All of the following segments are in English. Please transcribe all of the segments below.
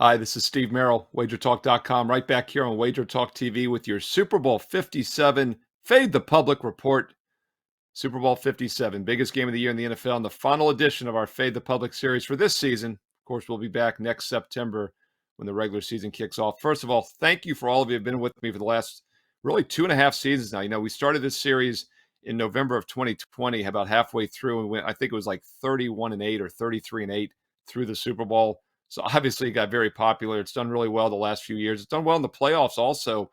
Hi, this is Steve Merril, WagerTalk.com, right back here on WagerTalk TV with your Super Bowl 57 Fade the Public report. Super Bowl 57, biggest game of the year in the NFL, and the final edition of our Fade the Public series for this season. Of course, we'll be back next September when the regular season kicks off. First of all, thank you for all of you who have been with me for the last really 2.5 seasons now. We started this series in November of 2020, about halfway through, and I think it was like 31-8 or 33-8 through the Super Bowl. So obviously it got very popular. It's done really well the last few years. It's done well in the playoffs also.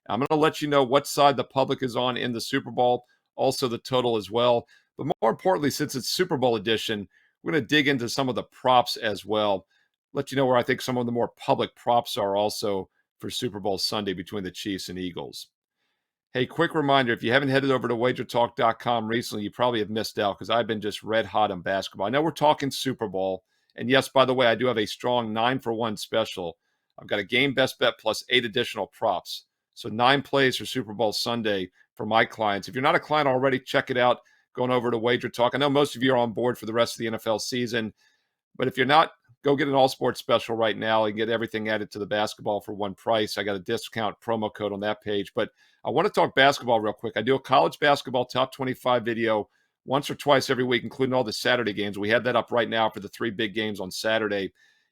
I'm going to let you know what side the public is on in the Super Bowl, also the total as well. But more importantly, since it's Super Bowl edition, we're going to dig into some of the props as well. Let you know where I think some of the more public props are also for Super Bowl Sunday between the Chiefs and Eagles. Hey, quick reminder, if you haven't headed over to WagerTalk.com recently, you probably have missed out because I've been just red hot on basketball. I know we're talking Super Bowl. And yes, by the way, I do have a strong 9-for-1 special. I've got a game best bet plus 8 additional props. So 9 plays for Super Bowl Sunday for my clients. If you're not a client already, check it out. Going over to Wager Talk. I know most of you are on board for the rest of the NFL season. But if you're not, go get an all sports special right now and get everything added to the basketball for one price. I got a discount promo code on that page. But I want to talk basketball real quick. I do a college basketball top 25 video once or twice every week, including all the Saturday games. We have that up right now for the 3 big games on Saturday.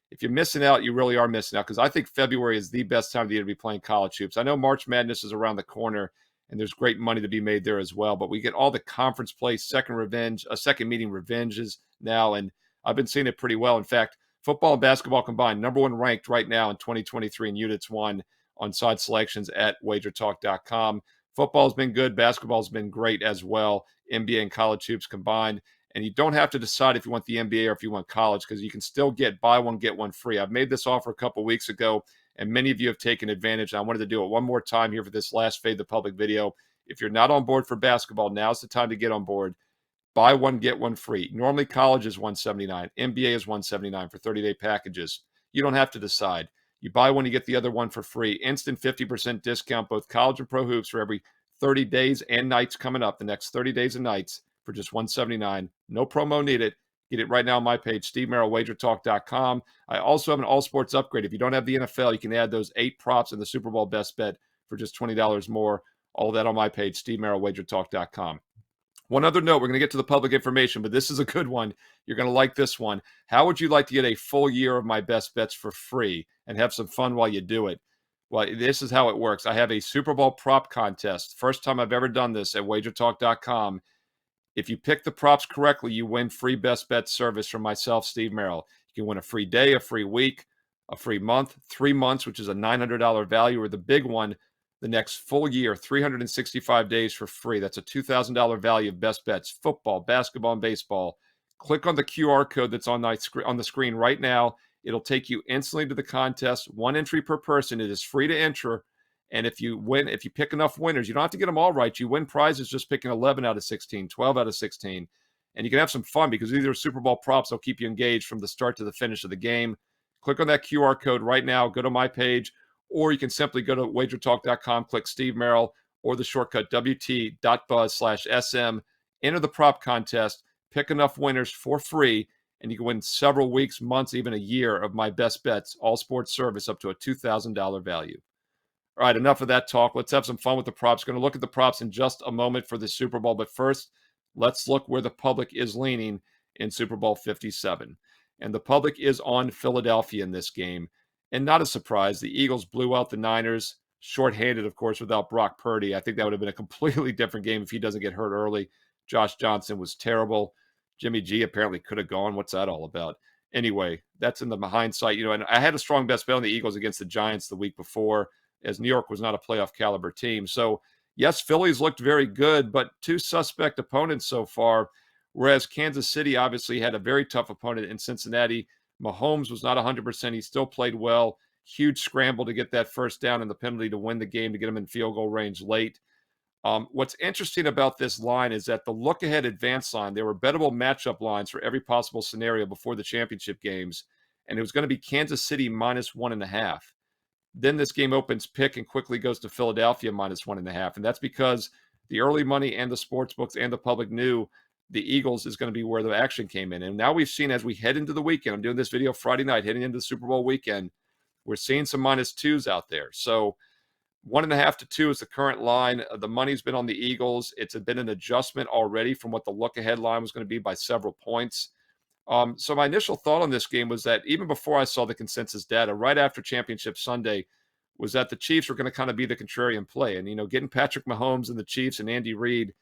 If you're missing out, you really are missing out because I think February is the best time of the year to be playing college hoops. I know March Madness is around the corner and there's great money to be made there as well, but we get all the conference play, second meeting revenges now, and I've been seeing it pretty well. In fact, football and basketball combined, number 1 ranked right now in 2023 in units won on side selections at wagertalk.com. Football's been good. Basketball's been great as well. NBA and college hoops combined. And you don't have to decide if you want the NBA or if you want college because you can still get buy one, get one free. I've made this offer a couple weeks ago, and many of you have taken advantage. I wanted to do it one more time here for this last Fade the Public video. If you're not on board for basketball, now's the time to get on board. Buy one, get one free. Normally, college is $179. NBA is $179 for 30-day packages. You don't have to decide. You buy one, you get the other one for free. Instant 50% discount, both college and pro hoops for every 30 days and nights coming up, the next 30 days and nights for just $179. No promo needed. Get it right now on my page, Steve Merril, WagerTalk.com. I also have an all sports upgrade. If you don't have the NFL, you can add those 8 props in the Super Bowl best bet for just $20 more. All of that on my page, Steve Merril, WagerTalk.com. One other note, we're going to get to the public information, but this is a good one. You're going to like this one. How would you like to get a full year of my best bets for free and have some fun while you do it? Well, this is how it works. I have a Super Bowl prop contest. First time I've ever done this at wagertalk.com. If you pick the props correctly, you win free best bet service from myself, Steve Merril. You can win a free day, a free week, a free month, 3 months, which is a $900 value, or the big one, the next full year, 365 days for free. That's a $2,000 value of best bets, football, basketball, and baseball. Click on the QR code that's on the screen right now. It'll take you instantly to the contest. 1 entry per person. It is free to enter. And if you pick enough winners, you don't have to get them all right. You win prizes just picking 11 out of 16, 12 out of 16. And you can have some fun because these are Super Bowl props. They'll keep you engaged from the start to the finish of the game. Click on that QR code right now. Go to my page. Or you can simply go to wagertalk.com, click Steve Merril, or the shortcut wt.buzz/SM. Enter the prop contest. Pick enough winners for free. And you can win several weeks, months, even a year of my best bets, all sports service up to a $2,000 value. All right, enough of that talk. Let's have some fun with the props. Going to look at the props in just a moment for the Super Bowl. But first, let's look where the public is leaning in Super Bowl 57. And the public is on Philadelphia in this game. And not a surprise, the Eagles blew out the Niners, shorthanded, of course, without Brock Purdy. I think that would have been a completely different game if he doesn't get hurt early. Josh Johnson was terrible. Jimmy G apparently could have gone. What's that all about? Anyway, that's in the hindsight. And I had a strong best bet on the Eagles against the Giants the week before, as New York was not a playoff caliber team. So, yes, Philly's looked very good, but 2 suspect opponents so far, whereas Kansas City obviously had a very tough opponent in Cincinnati. Mahomes was not 100%. He still played well. Huge scramble to get that first down and the penalty to win the game to get him in field goal range late. What's interesting about this line is that the look-ahead advance line, there were bettable matchup lines for every possible scenario before the championship games, and it was going to be Kansas City -1.5. Then this game opens pick and quickly goes to Philadelphia -1.5, and that's because the early money and the sports books and the public knew the Eagles is going to be where the action came in. And now we've seen as we head into the weekend, I'm doing this video Friday night, heading into the Super Bowl weekend, We're seeing some -2s out there. So 1.5 to 2 is the current line. The money's been on the Eagles. It's been an adjustment already from what the look-ahead line was going to be by several points. So my initial thought on this game was that even before I saw the consensus data, right after Championship Sunday, was that the Chiefs were going to kind of be the contrarian play. And, getting Patrick Mahomes and the Chiefs and Andy Reid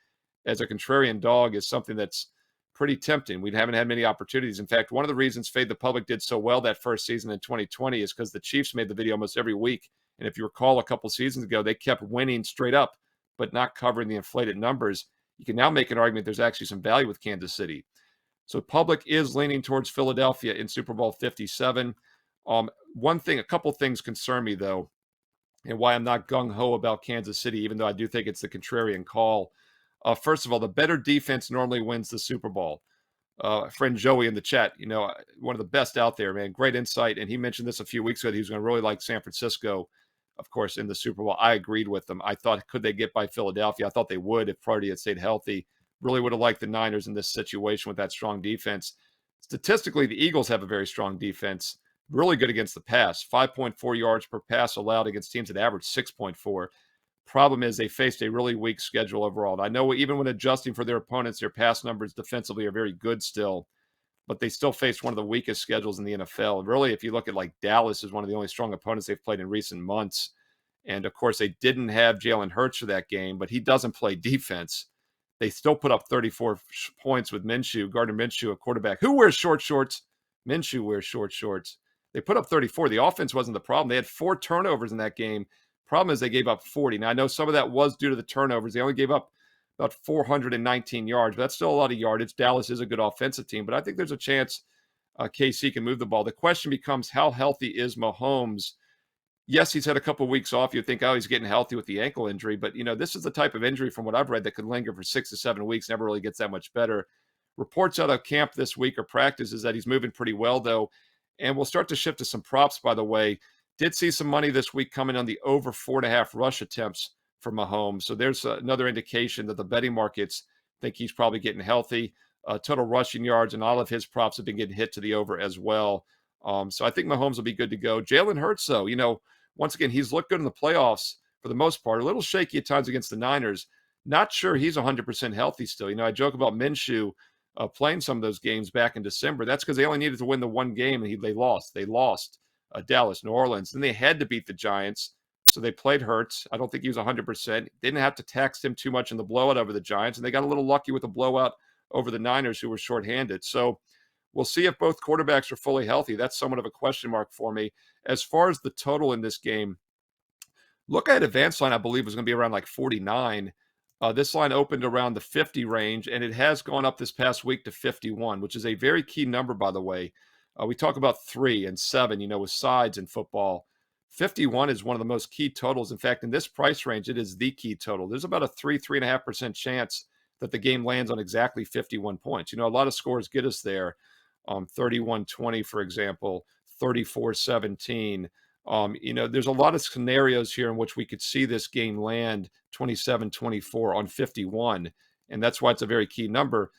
as a contrarian dog is something that's pretty tempting. We haven't had many opportunities. In fact, one of the reasons Fade the Public did so well that first season in 2020 is because the Chiefs made the video almost every week. And if you recall a couple seasons ago, they kept winning straight up, but not covering the inflated numbers. You can now make an argument there's actually some value with Kansas City. So public is leaning towards Philadelphia in Super Bowl 57. A couple things concern me, though, and why I'm not gung-ho about Kansas City, even though I do think it's the contrarian call. First of all, the better defense normally wins the Super Bowl. Friend Joey in the chat, one of the best out there, man. Great insight. And he mentioned this a few weeks ago that he was going to really like San Francisco, of course, in the Super Bowl. I agreed with them. I thought, could they get by Philadelphia? I thought they would if Purdy had stayed healthy. Really would have liked the Niners in this situation with that strong defense. Statistically, the Eagles have a very strong defense, really good against the pass. 5.4 yards per pass allowed against teams that average 6.4. Problem is they faced a really weak schedule overall. And I know even when adjusting for their opponents, their pass numbers defensively are very good still, but they still faced one of the weakest schedules in the NFL. And really, if you look at Dallas is one of the only strong opponents they've played in recent months. And of course, they didn't have Jalen Hurts for that game, but he doesn't play defense. They still put up 34 points with Minshew, Gardner Minshew, a quarterback who wears short shorts. Minshew wears short shorts. They put up 34. The offense wasn't the problem. They had 4 turnovers in that game. Problem is they gave up 40. Now, I know some of that was due to the turnovers. They only gave up about 419 yards, but that's still a lot of yardage. Dallas is a good offensive team, but I think there's a chance KC can move the ball. The question becomes, how healthy is Mahomes? Yes, he's had a couple of weeks off. You'd think, oh, he's getting healthy with the ankle injury. But, this is the type of injury from what I've read that could linger for 6 to 7 weeks, never really gets that much better. Reports out of camp this week or practice is that he's moving pretty well, though. And we'll start to shift to some props, by the way. Did see some money this week coming on the over 4.5 rush attempts for Mahomes. So there's another indication that the betting markets think he's probably getting healthy. Total rushing yards and all of his props have been getting hit to the over as well. So I think Mahomes will be good to go. Jalen Hurts, though, once again, he's looked good in the playoffs for the most part. A little shaky at times against the Niners. Not sure he's 100% healthy still. I joke about Minshew playing some of those games back in December. That's because they only needed to win the one game, and they lost. They lost Dallas, New Orleans. Then they had to beat the Giants, so they played Hurts. I don't think he was 100%. Didn't have to tax him too much in the blowout over the Giants, and they got a little lucky with the blowout over the Niners, who were shorthanded. So we'll see if both quarterbacks are fully healthy. That's somewhat of a question mark for me. As far as the total in this game, look at advanced line, I believe, was going to be around 49. This line opened around the 50 range, and it has gone up this past week to 51, which is a very key number, by the way. We talk about 3 and 7, with sides in football. 51 is one of the most key totals. In fact, in this price range, it is the key total. There's about a 3.5% chance that the game lands on exactly 51 points. A lot of scores get us there. 31-20, for example, 34-17. There's a lot of scenarios here in which we could see this game land 27-24 on 51, and that's why it's a very key number.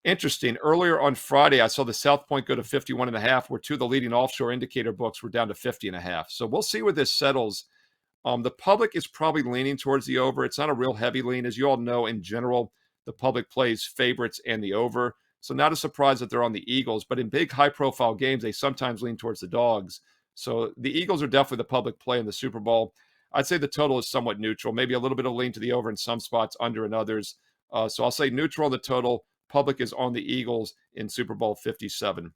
Interesting. Earlier on Friday, I saw the South Point go to 51.5, where 2 of the leading offshore indicator books were down to 50.5. So we'll see where this settles. The public is probably leaning towards the over. It's not a real heavy lean. As you all know, in general, the public plays favorites and the over. So not a surprise that they're on the Eagles, but in big high-profile games, they sometimes lean towards the dogs. So the Eagles are definitely the public play in the Super Bowl. I'd say the total is somewhat neutral, maybe a little bit of lean to the over in some spots, under in others. So I'll say neutral on the total. Public is on the Eagles in Super Bowl 57.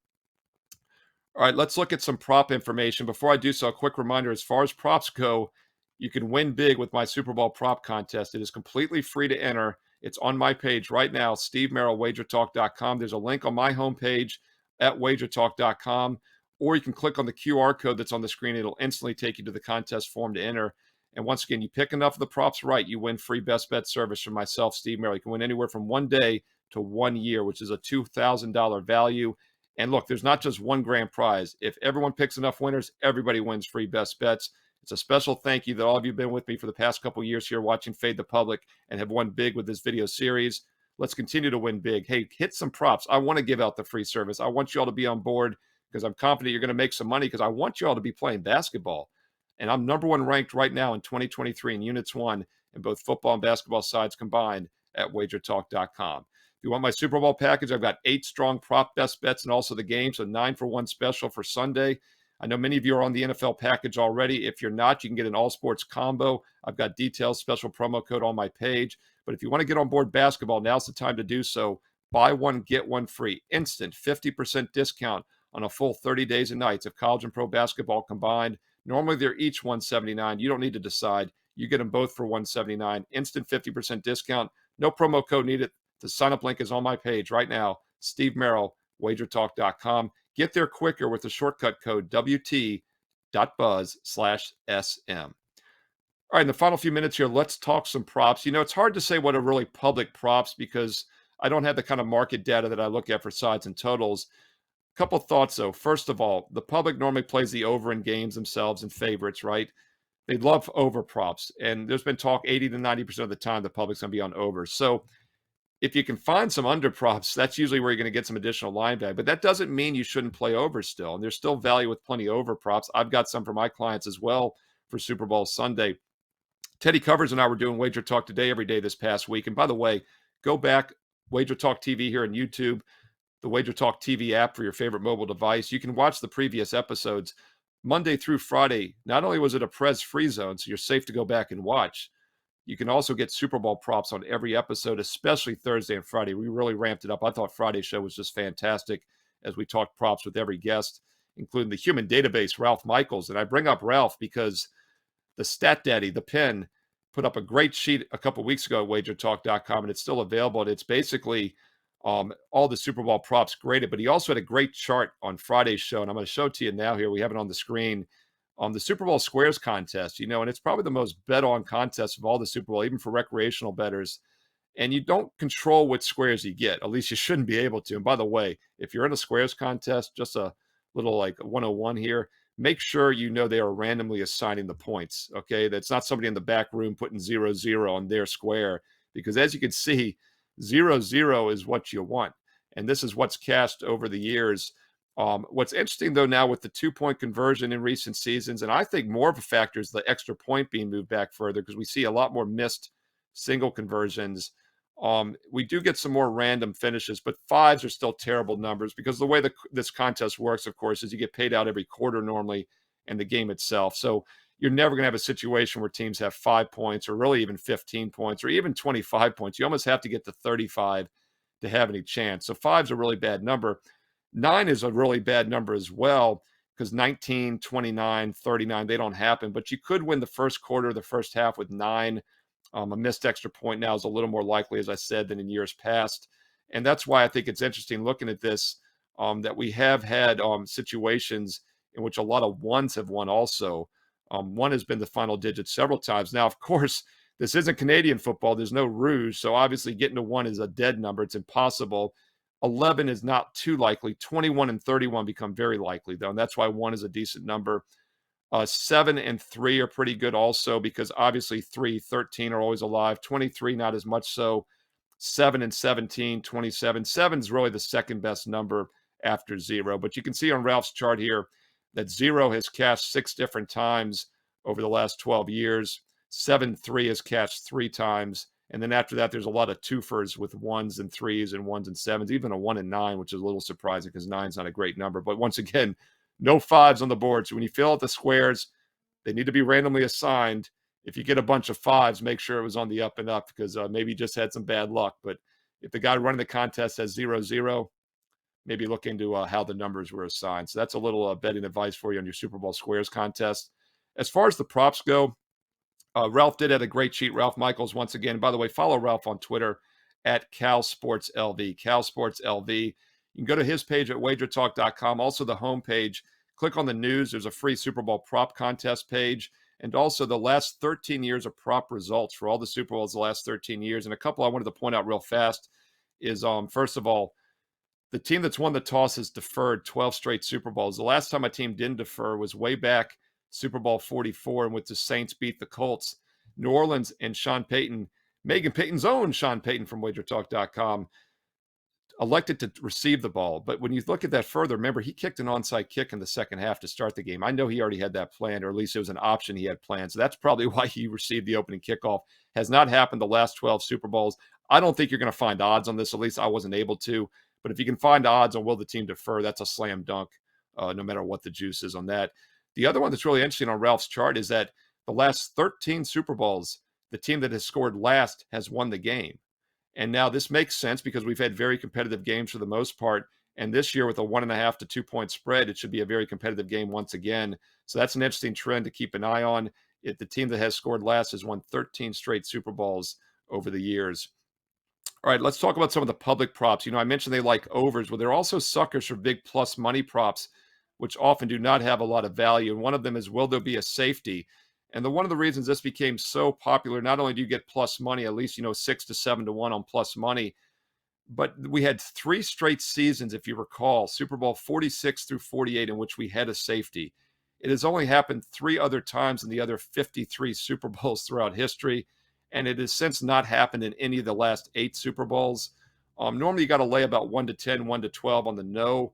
All right, let's look at some prop information. Before I do so, a quick reminder, as far as props go, you can win big with my Super Bowl prop contest. It is completely free to enter. It's on my page right now, Steve Merril, WagerTalk.com. There's a link on my homepage at WagerTalk.com, or you can click on the QR code that's on the screen. It'll instantly take you to the contest form to enter. And once again, you pick enough of the props right, you win free best bet service from myself, Steve Merril. You can win anywhere from 1 day to 1 year, which is a $2,000 value. And look, there's not just one grand prize. If everyone picks enough winners, everybody wins free best bets. It's a special thank you that all of you have been with me for the past couple of years here watching Fade the Public and have won big with this video series. Let's continue to win big. Hey, hit some props. I want to give out the free service. I want you all to be on board. because I'm confident you're going to make some money because I want you all to be playing basketball. And I'm number one ranked right now in 2023 in units won in both football and basketball sides combined at wagertalk.com. If you want my Super Bowl package, I've got 8 strong prop best bets and also the game. So 9-for-1 special for Sunday. I know many of you are on the NFL package already. If you're not, you can get an all sports combo. I've got details, special promo code on my page. But if you want to get on board basketball, now's the time to do so. Buy one, get one free. Instant 50% discount on a full 30 days and nights of college and pro basketball combined. Normally, they're each $179. You don't need to decide. You get them both for $179. Instant 50% discount. No promo code needed. The sign-up link is on my page right now. Steve Merril, WagerTalk.com. Get there quicker with the shortcut code WT.buzz/SM. All right, in the final few minutes here, let's talk some props. It's hard to say what are really public props because I don't have the kind of market data that I look at for sides and totals. A couple thoughts, though. First of all, the public normally plays the over in games themselves and favorites, right? They love over props, and there's been talk 80 to 90% of the time the public's going to be on over. So if you can find some under props, that's usually where you're going to get some additional line value. But that doesn't mean you shouldn't play over still. And there's still value with plenty of over props. I've got some for my clients as well for Super Bowl Sunday. Teddy Covers and I were doing Wager Talk Today every day this past week. And by the way, go back, Wager Talk TV here on YouTube, the Wager Talk TV app for your favorite mobile device. You can watch the previous episodes Monday through Friday. Not only was it a Prez free zone, so you're safe to go back and watch, you can also get Super Bowl props on every episode, especially Thursday and Friday. We really ramped it up. I thought Friday's show was just fantastic as we talked props with every guest, including the human database, Ralph Michaels. And I bring up Ralph because the Stat Daddy, the Pen, put up a great sheet a couple weeks ago at wagertalk.com, and it's still available. And it's basically all the Super Bowl props graded, but he also had a great chart on Friday's show, and I'm going to show it to you now here. We have it on the screen. The Super Bowl Squares contest, and it's probably the most bet-on contest of all the Super Bowl, even for recreational bettors. And you don't control what squares you get. At least you shouldn't be able to. And by the way, if you're in a squares contest, just a little like 101 here, make sure you know they are randomly assigning the points, okay? That's not somebody in the back room putting 0-0 on their square, because as you can see, 0-0 is what you want. And this is what's cashed over the years. What's interesting, though, now with the 2-point conversion in recent seasons, and I think more of a factor is the extra point being moved back further because we see a lot more missed single conversions. We do get some more random finishes, but 5s are still terrible numbers because the way this contest works, of course, is you get paid out every quarter normally in the game itself. So you're never going to have a situation where teams have 5 points or really even 15 points or even 25 points. You almost have to get to 35 to have any chance. So 5's a really bad number. 9 is a really bad number as well because 19, 29, 39, they don't happen. But you could win the first quarter, the first half with 9. A missed extra point now is a little more likely, as I said, than in years past. And that's why I think it's interesting looking at this, that we have had situations in which a lot of 1s have won also. 1 has been the final digit several times. Now, of course, this isn't Canadian football. There's no rouge. So obviously getting to 1 is a dead number. It's impossible. 11 is not too likely. 21 and 31 become very likely, though. And that's why 1 is a decent number. 7 and 3 are pretty good also because obviously 3, 13 are always alive. 23, not as much so. 7 and 17, 27. 7 is really the second best number after 0. But you can see on Ralph's chart here that 0 has cashed 6 different times over the last 12 years. 7-3 has cashed 3 times. And then after that, there's a lot of twofers with 1s and 3s and 1s and 7s, even a 1 and 9, which is a little surprising because 9 is not a great number. But once again, no 5s on the board. So when you fill out the squares, they need to be randomly assigned. If you get a bunch of 5s, make sure it was on the up and up because maybe you just had some bad luck. But if the guy running the contest has 0-0, maybe look into how the numbers were assigned. So that's a little betting advice for you on your Super Bowl Squares contest. As far as the props go, Ralph did have a great sheet. Ralph Michaels, once again. By the way, follow Ralph on Twitter at CalSportsLV. CalSportsLV. You can go to his page at WagerTalk.com. Also, the homepage. Click on the news. There's a free Super Bowl prop contest page. And also the last 13 years of prop results for all the Super Bowls the last 13 years. And a couple I wanted to point out real fast is, first of all, the team that's won the toss has deferred 12 straight Super Bowls. The last time a team didn't defer was way back Super Bowl 44, in which the Saints beat the Colts. New Orleans and Sean Payton, Megan Payton's own Sean Payton from WagerTalk.com, elected to receive the ball. But when you look at that further, remember, he kicked an onside kick in the second half to start the game. I know he already had that planned, or at least it was an option he had planned. So that's probably why he received the opening kickoff. Has not happened the last 12 Super Bowls. I don't think you're going to find odds on this. At least I wasn't able to. But if you can find odds on will the team defer, that's a slam dunk, no matter what the juice is on that. The other one that's really interesting on Ralph's chart is that the last 13 Super Bowls, the team that has scored last has won the game. And now this makes sense because we've had very competitive games for the most part. And this year, with a 1.5 to 2 point spread, it should be a very competitive game once again. So that's an interesting trend to keep an eye on. If the team that has scored last has won 13 straight Super Bowls over the years. All right, let's talk about some of the public props. I mentioned they like overs, but they're also suckers for big plus money props, which often do not have a lot of value. And one of them is, will there be a safety? And one of the reasons this became so popular, not only do you get plus money, at least 6 to 7 to 1 on plus money, but we had 3 straight seasons, if you recall, Super Bowl 46 through 48, in which we had a safety. It has only happened 3 other times in the other 53 Super Bowls throughout history, and it has since not happened in any of the last 8 Super Bowls. Normally, you got to lay about 1 to 10, 1 to 12 on the no.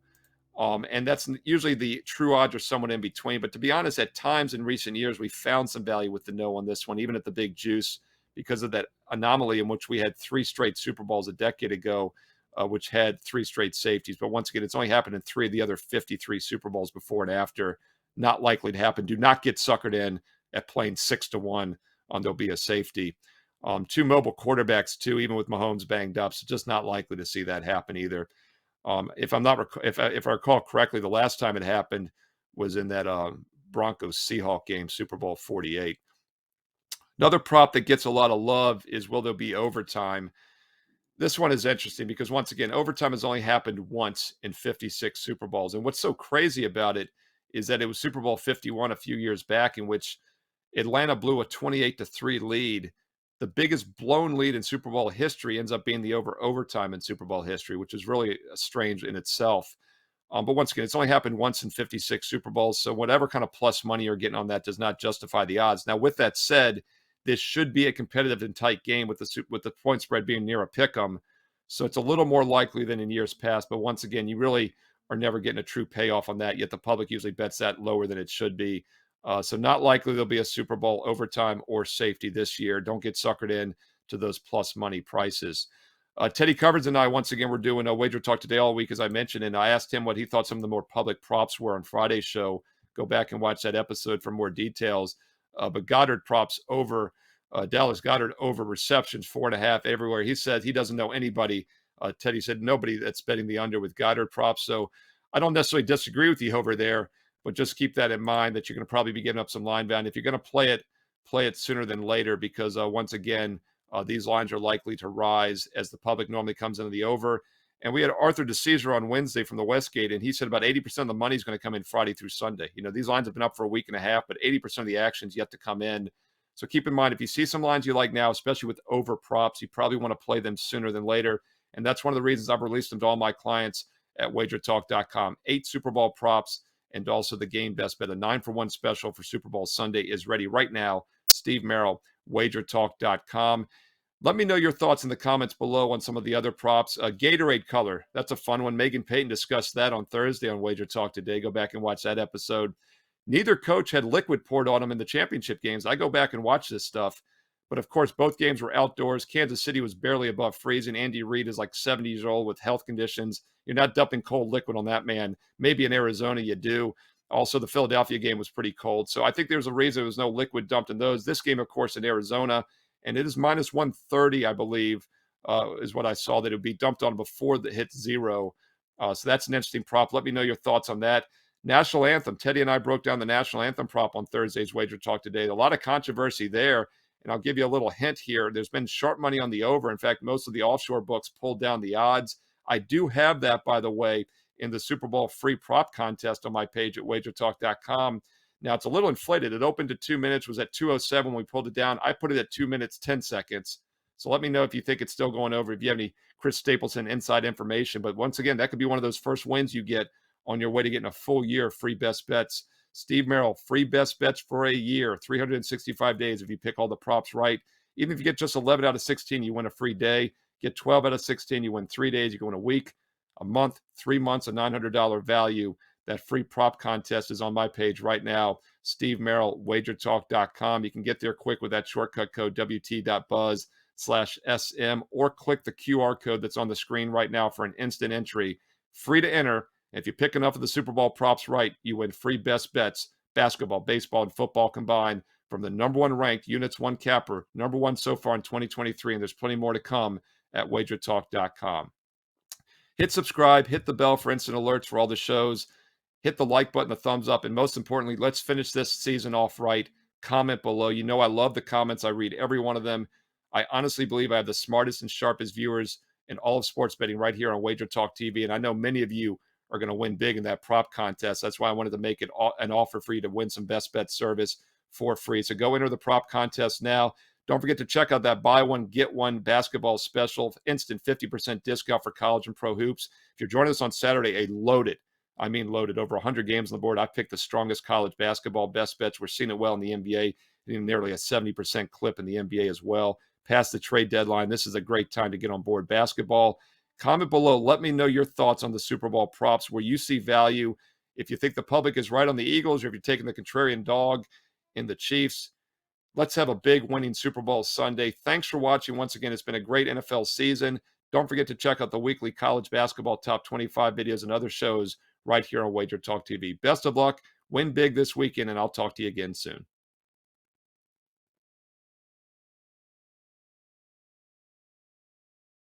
And that's usually the true odds are somewhat in between. But to be honest, at times in recent years, we found some value with the no on this one, even at the big juice, because of that anomaly in which we had 3 straight Super Bowls a decade ago, which had 3 straight safeties. But once again, it's only happened in 3 of the other 53 Super Bowls before and after. Not likely to happen. Do not get suckered in at playing 6 to 1 on there'll be a safety. 2 mobile quarterbacks, too, even with Mahomes banged up. So just not likely to see that happen either. If I recall correctly, the last time it happened was in that Broncos Seahawks game, Super Bowl 48. Another prop that gets a lot of love is, will there be overtime? This one is interesting because, once again, overtime has only happened once in 56 Super Bowls. And what's so crazy about it is that it was Super Bowl 51 a few years back, in which Atlanta blew a 28-3 lead. The biggest blown lead in Super Bowl history ends up being the overtime in Super Bowl history, which is really strange in itself. But once again, it's only happened once in 56 Super Bowls. So whatever kind of plus money you're getting on that does not justify the odds. Now, with that said, this should be a competitive and tight game with the point spread being near a pick 'em. So it's a little more likely than in years past. But once again, you really are never getting a true payoff on that. Yet the public usually bets that lower than it should be. So not likely there'll be a Super Bowl overtime or safety this year. Don't get suckered in to those plus money prices. Teddy Covers and I, once again, we're doing a Wager Talk today all week, as I mentioned, and I asked him what he thought some of the more public props were on Friday's show. Go back and watch that episode for more details. But Goddard props over, Dallas Goddard over receptions, 4.5 everywhere. He said he doesn't know anybody. Teddy said nobody that's betting the under with Goddard props. So I don't necessarily disagree with you over there. But just keep that in mind that you're going to probably be giving up some line value. If you're going to play it sooner than later, because once again, these lines are likely to rise as the public normally comes into the over. And we had Arthur DeCesar on Wednesday from the Westgate, and he said about 80% of the money is going to come in Friday through Sunday. These lines have been up for a week and a half, but 80% of the action's yet to come in. So keep in mind, if you see some lines you like now, especially with over props, you probably want to play them sooner than later. And that's one of the reasons I've released them to all my clients at WagerTalk.com. 8 Super Bowl props. And also the game best bet, a 9-for-1 special for Super Bowl Sunday is ready right now. Steve Merril, WagerTalk.com. Let me know your thoughts in the comments below on some of the other props. Gatorade color, that's a fun one. Megan Payton discussed that on Thursday on Wager Talk today. Go back and watch that episode. Neither coach had liquid poured on them in the championship games. I go back and watch this stuff. But, of course, both games were outdoors. Kansas City was barely above freezing. Andy Reid is like 70 years old with health conditions. You're not dumping cold liquid on that man. Maybe in Arizona you do. Also, the Philadelphia game was pretty cold. So I think there's a reason there was no liquid dumped in those. This game, of course, in Arizona, and it is minus 130, I believe, is what I saw, that it would be dumped on before it hits zero. So that's an interesting prop. Let me know your thoughts on that. National Anthem. Teddy and I broke down the National Anthem prop on Thursday's Wager Talk today. A lot of controversy there. And I'll give you a little hint here. There's been sharp money on the over. In fact, most of the offshore books pulled down the odds. I do have that, by the way, in the Super Bowl free prop contest on my page at wagertalk.com. Now, it's a little inflated. It opened at 2 minutes, was at 2:07 when we pulled it down. I put it at 2 minutes, 10 seconds. So let me know if you think it's still going over, if you have any Chris Stapleton inside information. But once again, that could be one of those first wins you get on your way to getting a full year of free best bets. Steve Merril, free best bets for a year, 365 days if you pick all the props right. Even if you get just 11 out of 16, you win a free day. Get 12 out of 16. You win 3 days. You go in a week, a month, 3 months, a $900 value. That free prop contest is on my page right now, Steve Merril, WagerTalk.com. You can get there quick with that shortcut code WT.buzz/SM, or click the QR code that's on the screen right now for an instant entry. Free to enter. If you pick enough of the Super Bowl props right, you win free best bets, basketball, baseball, and football combined, from the number one ranked Units 1 capper, number one so far in 2023, and there's plenty more to come at WagerTalk.com. Hit subscribe, hit the bell for instant alerts for all the shows. Hit the like button, the thumbs up, and most importantly, let's finish this season off right. Comment below. You know I love the comments. I read every one of them. I honestly believe I have the smartest and sharpest viewers in all of sports betting right here on Wager Talk TV, and I know many of you are going to win big in that prop contest. That's why I wanted to make it an offer for you to win some best bet service for free. So go enter the prop contest now. Don't forget to check out that buy one, get one basketball special, instant 50% discount for college and pro hoops. If you're joining us on Saturday, a loaded, I mean loaded, over 100 games on the board. I picked the strongest college basketball best bets. We're seeing it well in the NBA, and nearly a 70% clip in the NBA as well. Past the trade deadline, this is a great time to get on board basketball. Comment below. Let me know your thoughts on the Super Bowl props, where you see value. If you think the public is right on the Eagles, or if you're taking the contrarian dog in the Chiefs. Let's have a big winning Super Bowl Sunday. Thanks for watching. Once again, it's been a great NFL season. Don't forget to check out the weekly college basketball top 25 videos and other shows right here on Wager Talk TV. Best of luck. Win big this weekend, and I'll talk to you again soon.